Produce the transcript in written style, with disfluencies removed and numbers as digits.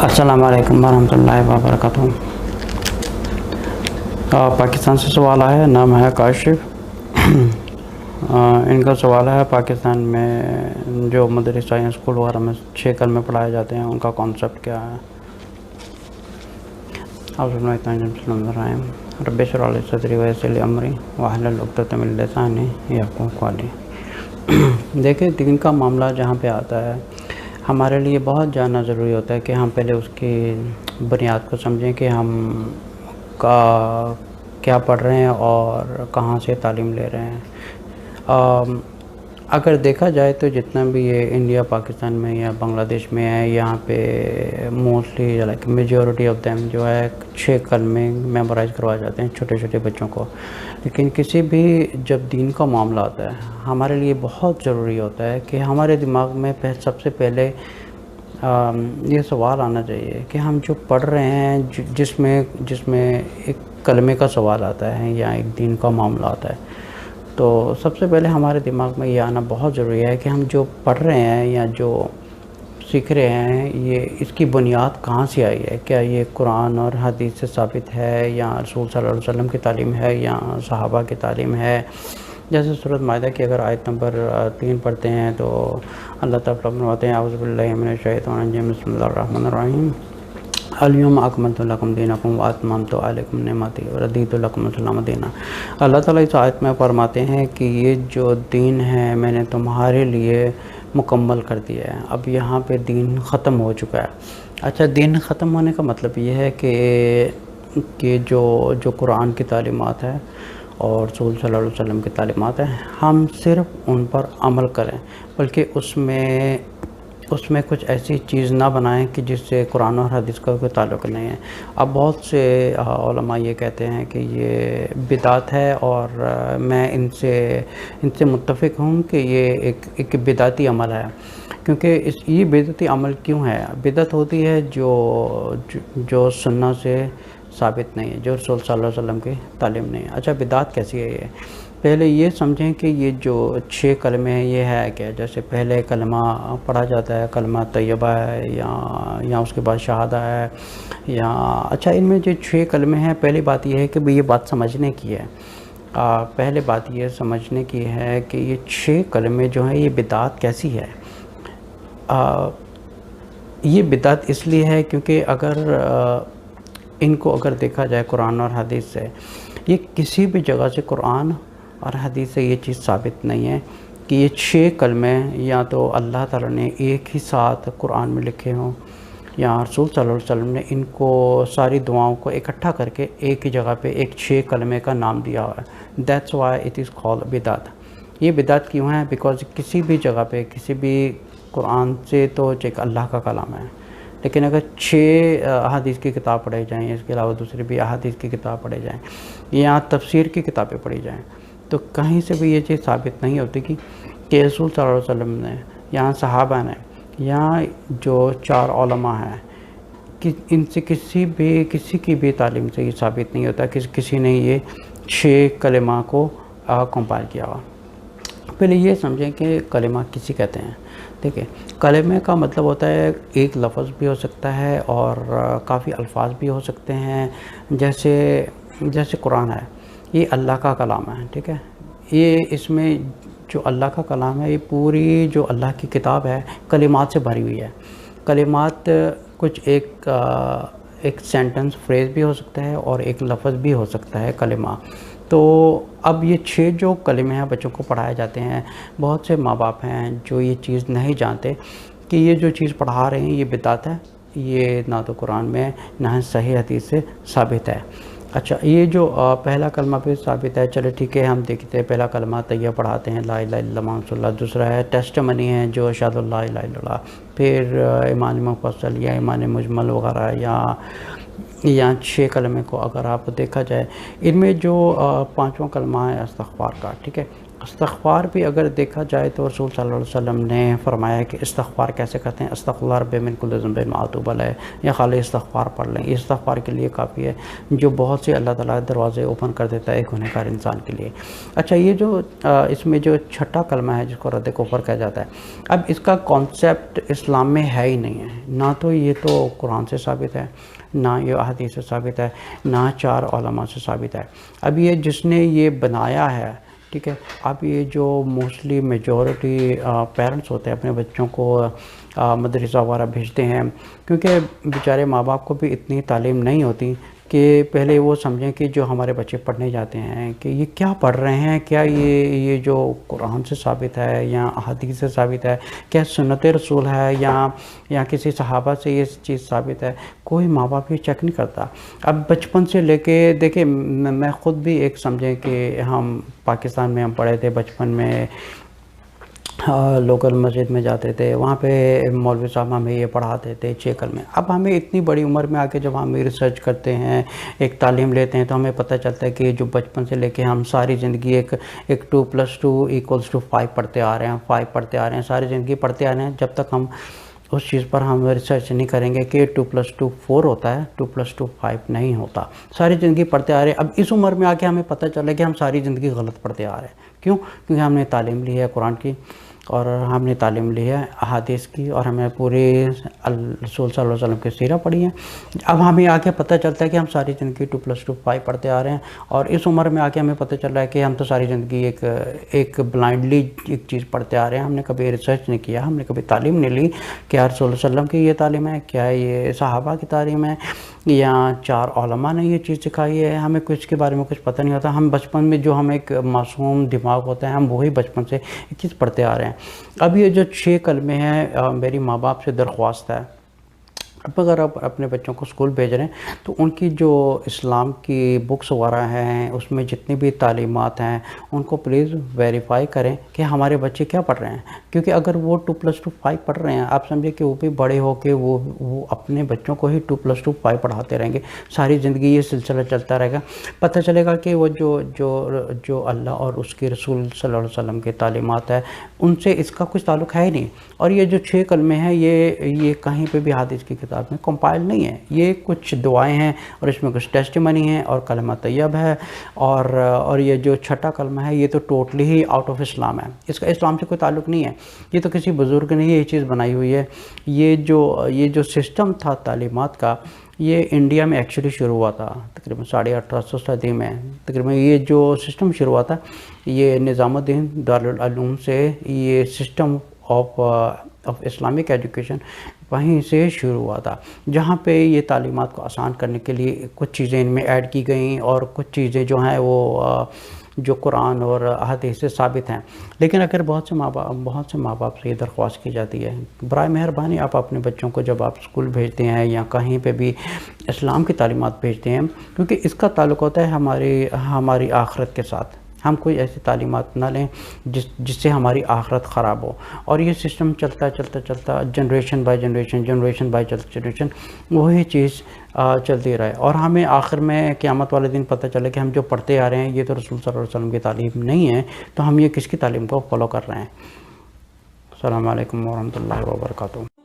अस्सलाम वालेकुम रहमतुल्लाहि व बरकातहू। पाकिस्तान से सवाल आया है, नाम है काशिफ। इनका सवाल है पाकिस्तान में जो मदरसा या स्कूल वगैरह में 6 कलमे पढ़ाए जाते हैं, उनका कॉन्सेप्ट क्या है। देखिए, दीन का मामला जहाँ पे आता है, हमारे लिए बहुत जानना ज़रूरी होता है कि हम पहले उसकी बुनियाद को समझें कि हम का क्या पढ़ रहे हैं और कहाँ से तालीम ले रहे हैं। अगर देखा जाए तो जितना भी ये इंडिया पाकिस्तान में या बांग्लादेश में है, यहाँ पे mostly like majority of them जो है 6 कलमे मेमोराइज़ करवाए जाते हैं छोटे छोटे बच्चों को। लेकिन किसी भी जब दीन का मामला आता है, हमारे लिए बहुत ज़रूरी होता है कि हमारे दिमाग में सबसे पहले ये सवाल आना चाहिए कि हम जो पढ़ रहे हैं, जिसमें एक कलमे का सवाल आता है या एक दीन का मामला आता है, तो सबसे पहले हमारे दिमाग में ये आना बहुत ज़रूरी है कि हम जो पढ़ रहे हैं या जो सीख रहे हैं, ये इसकी बुनियाद कहाँ से आई है। क्या ये कुरान और हदीस से साबित है, या रसूल सल्लल्लाहु अलैहि वसल्लम की तालीम है, या सहाबा की तालीम है। जैसे सूरत माइदा की अगर आयत नंबर 3 पढ़ते हैं तो अल्लाह ताला फरमाते हैं, औज़ु बिल्लाहि मिनश शैतानिर रजीम, बिस्मिल्लाहिर रहमानिर रहीम, अल-यौमा अकमलतु लकुम दीनकुम व अतममतु अलैकुम निअमती व रदीतु लकुम इस्लाम दीना। अल्लाह ताला इस आयत में फरमाते हैं कि ये जो दीन है मैंने तुम्हारे लिए मुकम्मल कर दिया है। अब यहाँ पे दीन ख़त्म हो चुका है। अच्छा, दीन ख़त्म होने का मतलब ये है कि जो कुरान की तालीमात है और रसूल सल्लल्लाहु अलैहि वसल्लम की तालीमात है, हम सिर्फ उन पर अमल करें, बल्कि उसमें कुछ ऐसी चीज़ ना बनाएं कि जिससे कुरान और हदीस का कोई ताल्लुक़ नहीं है। अब बहुत से उलमा ये कहते हैं कि ये बिदात है, और मैं इनसे मुत्तफ़िक़ हूँ कि ये एक बिदाती अमल है। क्योंकि ये बिदअती अमल क्यों है? बिदअत होती है जो सुन्नत से साबित नहीं है, जो रसूल सल्लल्लाहु अलैहि वसल्लम की तालीम नहीं है। अच्छा, बिदात कैसी है ये? पहले ये समझें कि ये जो 6 कलमे हैं ये है क्या। जैसे पहले कलमा पढ़ा जाता है, कलमा तैयबा है, या उसके बाद शहादा है, या अच्छा, इनमें जो 6 कलमे हैं, पहली बात ये है कि भाई ये बात समझने की है। पहले बात ये समझने की है कि ये 6 कलमे जो हैं ये बिदात कैसी है। ये बिदात इसलिए है क्योंकि इनको अगर देखा जाए कुरान और हदीस से, ये किसी भी जगह से कुरान और हदीस से ये चीज़ साबित नहीं है कि ये 6 कलमे या तो अल्लाह ताला ने एक ही साथ कुरान में लिखे हों, या रसूल सल्लल्लाहु अलैहि वसल्लम ने इनको सारी दुआओं को इकट्ठा करके एक ही जगह पे एक 6 कलमे का नाम दिया हुआ है। That's why it is called बिदात। ये बिदात क्यों है? बिकॉज किसी भी जगह पे, किसी भी कुरान से तो एक अल्लाह का कलाम है, लेकिन अगर 6 अहादीस की किताब पढ़े जाएँ, इसके अलावा दूसरी भी अहादीस की किताब पढ़े जाएँ, या तफसीर की किताबें पढ़ी जाएँ, तो कहीं से भी ये चीज़ साबित नहीं होती कि रसूल सल्लल्लाहु अलैहि वसल्लम ने, या सहाबा ने, या जो 4 उलमा हैं, कि इनसे किसी की भी तालीम से ये साबित नहीं होता कि किसी ने ये 6 कलिमा को कंपाइल किया हुआ। पहले ये समझें कि कलिमा किसी कहते हैं। देखिए, कलिमे का मतलब होता है एक लफ्ज़ भी हो सकता है और काफ़ी अल्फाज भी हो सकते हैं। जैसे कुरान है, ये अल्लाह का कलाम है, ठीक है। ये इसमें जो अल्लाह का कलाम है, ये पूरी जो अल्लाह की किताब है कलिमात से भरी हुई है। कलिमात कुछ एक सेंटेंस फ्रेज़ भी हो सकता है और एक लफ्ज़ भी हो सकता है कलिमा। तो अब ये 6 जो कलिमे हैं बच्चों को पढ़ाए जाते हैं, बहुत से माँ बाप हैं जो ये चीज़ नहीं जानते कि ये जो चीज़ पढ़ा रहे हैं ये बिदात है, ये ना तो कुरान में ना सही हदीस से साबित है। अच्छा, ये जो पहला कलमा पे साबित है, चलो ठीक है, हम देखते हैं। पहला कलमा तैयब पढ़ाते हैं, ला इलाहा इल्लल्लाह मुहम्मदुर रसूलुल्लाह। दूसरा है टेस्टमनी है, जो अशहदु अल्ला इलाहा इल्लल्लाह। फिर ईमान मुफस्सल या ईमान मुजमल वगैरह, या 6 कलमे को अगर आप देखा जाए, इनमें जो 5वां कलमा है इस्तग़फ़ार का, ठीक है। استغفار بھی اگر دیکھا جائے تو رسول صلی اللہ علیہ وسلم نے فرمایا کہ استغفار کیسے کرتے ہیں، استغفر اللہ رب من کل ذنب ما اتوب الیہ، یا خالی استغفار پڑھ لیں، یہ استغفار کے لیے کافی ہے، جو بہت سے اللہ تعالیٰ دروازے اوپن کر دیتا ہے ایک گنہگار انسان کے لیے۔ اچھا، یہ جو اس میں جو چھٹا کلمہ ہے جس کو رد کفر کہا جاتا ہے، اب اس کا کانسیپٹ اسلام میں ہے ہی نہیں ہے، نہ تو یہ تو قرآن سے ثابت ہے، نہ یہ احادیث سے ثابت ہے، نہ 4 علماء سے ثابت ہے۔ اب یہ جس نے یہ بنایا ہے، ٹھیک ہے، اب یہ جو موسٹلی میجورٹی پیرنٹس ہوتے ہیں اپنے بچوں کو مدرسہ وغیرہ بھیجتے ہیں، کیونکہ بیچارے ماں باپ کو بھی اتنی تعلیم نہیں ہوتی کہ پہلے وہ سمجھیں کہ جو ہمارے بچے پڑھنے جاتے ہیں کہ یہ کیا پڑھ رہے ہیں، کیا یہ جو قرآن سے ثابت ہے یا احادیث سے ثابت ہے، کیا سنت رسول ہے یا کسی صحابہ سے یہ چیز ثابت ہے، کوئی ماں باپ یہ چیک نہیں کرتا۔ اب بچپن سے لے کے دیکھیں، میں خود بھی ایک سمجھیں کہ ہم پاکستان میں ہم پڑھے تھے بچپن میں، لوکل مسجد میں جاتے تھے، وہاں پہ مولوی صاحب ہمیں یہ پڑھاتے تھے 6 کلمے۔ اب ہمیں اتنی بڑی عمر میں آ کے جب ہم ریسرچ کرتے ہیں، ایک تعلیم لیتے ہیں، تو ہمیں پتہ چلتا ہے کہ جو بچپن سے لے کے ہم ساری زندگی ایک 2+2=5 پڑھتے آ رہے ہیں، 5 پڑھتے آ رہے ہیں، ساری زندگی پڑھتے آ رہے ہیں، جب تک ہم اس چیز پر ہم ریسرچ نہیں کریں گے کہ 2+2 4 ہوتا ہے، 2+2 5 نہیں ہوتا، ساری زندگی پڑھتے آ رہے ہیں۔ اب اس عمر میں آ کے ہمیں پتہ چلا کہ ہم ساری زندگی غلط پڑھتے آ رہے ہیں، کیوں؟ کیونکہ ہم نے تعلیم لی ہے قرآن کی، اور ہم نے تعلیم لی ہے احادیث کی، اور ہمیں پورے رسول صلی اللہ علیہ وسلم کی سیرہ پڑھی ہے۔ اب ہمیں آ کے پتہ چلتا ہے کہ ہم ساری زندگی 2+2 5 پڑھتے آ رہے ہیں، اور اس عمر میں آ کے ہمیں پتہ چل رہا ہے کہ ہم تو ساری زندگی ایک بلائنڈلی ایک چیز پڑھتے آ رہے ہیں، ہم نے کبھی ریسرچ نہیں کیا، ہم نے کبھی تعلیم نہیں لی، کیا رسول اللہ علیہ وسلم کی یہ تعلیم ہے، کیا یہ صحابہ کی تعلیم ہے، یا 4 علماء نے یہ چیز سکھائی ہے، ہمیں کچھ کے بارے میں کچھ پتہ نہیں ہوتا۔ ہم بچپن میں جو ہم ایک معصوم دماغ ہوتا ہے، ہم وہی بچپن سے ایک چیز پڑھتے آ رہے ہیں۔ اب یہ جو 6 کلمے ہیں، میری ماں باپ سے درخواست ہے، اب اگر آپ اپنے بچوں کو اسکول بھیج رہے ہیں تو ان کی جو اسلام کی بکس وغیرہ ہیں، اس میں جتنی بھی تعلیمات ہیں ان کو پلیز ویریفائی کریں کہ ہمارے بچے کیا پڑھ رہے ہیں، کیونکہ اگر وہ 2+2 5 پڑھ رہے ہیں، آپ سمجھے کہ وہ بھی بڑے ہو کے وہ اپنے بچوں کو ہی 2+2 5 پڑھاتے رہیں گے، ساری زندگی یہ سلسلہ چلتا رہے گا، پتہ چلے گا کہ وہ جو اللہ اور اس کے رسول صلی اللہ علیہ وسلم کے تعلیمات ہے ان سے اس کا کچھ تعلق ہے ہی نہیں۔ اور یہ جو 6 کلمے ہیں، یہ کہیں پہ بھی حدیث کی کتاب میں کمپائل نہیں ہے، یہ کچھ دعائیں ہیں اور اس میں کچھ ٹیسٹیمنی ہے اور کلمہ طیب ہے، اور یہ جو چھٹا کلمہ ہے یہ تو ٹوٹلی ہی آؤٹ آف اسلام ہے، اس کا اسلام سے کوئی تعلق نہیں ہے، یہ تو کسی بزرگ نے یہ چیز بنائی ہوئی ہے۔ یہ جو سسٹم تھا تعلیمات کا، یہ انڈیا میں ایکچولی شروع ہوا تھا تقریباً 1850 صدی میں، تقریباً یہ جو سسٹم شروع ہوا تھا یہ نظام الدین دارالعلوم سے، یہ سسٹم آف اسلامک ایجوکیشن وہیں سے شروع ہوا تھا، جہاں پہ یہ تعلیمات کو آسان کرنے کے لیے کچھ چیزیں ان میں ایڈ کی گئیں، اور کچھ چیزیں جو ہیں وہ جو قرآن اور احادیث سے ثابت ہیں۔ لیکن اگر بہت سے ماں باپ سے یہ درخواست کی جاتی ہے، برائے مہربانی آپ اپنے بچوں کو جب آپ اسکول بھیجتے ہیں یا کہیں پہ بھی اسلام کی تعلیمات بھیجتے ہیں، کیونکہ اس کا تعلق ہوتا ہے ہماری آخرت کے ساتھ، ہم کوئی ایسی تعلیمات نہ لیں جس سے ہماری آخرت خراب ہو، اور یہ سسٹم چلتا جنریشن بائی جنریشن وہی چیز چلتی رہے، اور ہمیں آخر میں قیامت والے دن پتہ چلے کہ ہم جو پڑھتے آ رہے ہیں یہ تو رسول صلی اللہ علیہ وسلم کی تعلیم نہیں ہے، تو ہم یہ کس کی تعلیم کو فالو کر رہے ہیں۔ السلام علیکم ورحمۃ اللہ وبرکاتہ۔